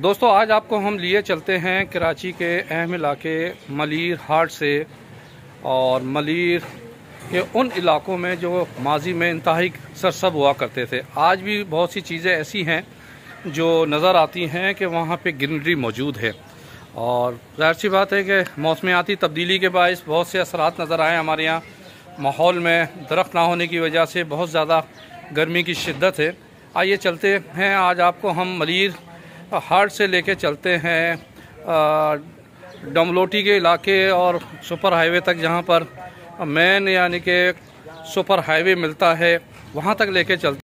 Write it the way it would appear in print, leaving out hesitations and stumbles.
दोस्तों आज आपको हम लिए चलते हैं कराची के अहम इलाके मलयर हाल्ट से, और मलयर के उन इलाकों में जो माजी में इंतहाई सरसब हुआ करते थे। आज भी बहुत सी चीज़ें ऐसी हैं जो नज़र आती हैं कि वहाँ पे ग्रीनरी मौजूद है, और ज़ाहिर सी बात है कि मौसमियाती तब्दीली के बायस बहुत से असरात नज़र आए हमारे यहाँ। माहौल में दरख्त ना होने की वजह से बहुत ज़्यादा गर्मी की शिद्दत है। आइए चलते हैं, आज आपको हम मलयर हाल्ट से लेके चलते हैं डमलोटी के इलाके और सुपर हाईवे तक, जहाँ पर मेन यानी कि सुपर हाईवे मिलता है, वहाँ तक लेके चलते